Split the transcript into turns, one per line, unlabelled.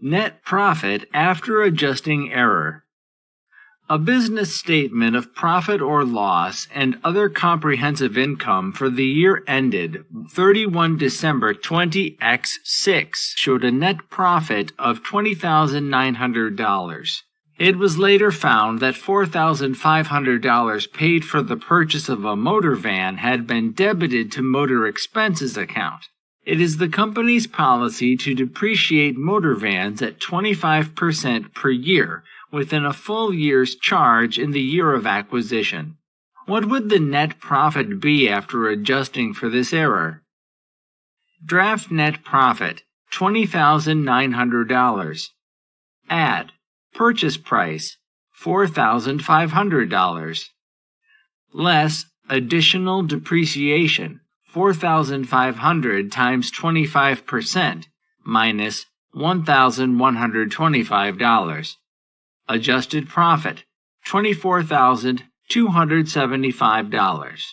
Net profit after adjusting error. A business statement of profit or loss and other comprehensive income for the year ended 31 December 20X6 showed a net profit of $20,900. It was later found that $4,500 paid for the purchase of a motor van had been debited to motor expenses account. It is the company's policy to depreciate motor vans at 25% per year within a full year's charge in the year of acquisition. What would the net profit be after adjusting for this error? Draft net profit, $20,900. Add purchase price, $4,500. Less additional depreciation, $4,500 times 25% minus $1,125. Adjusted profit, $24,275.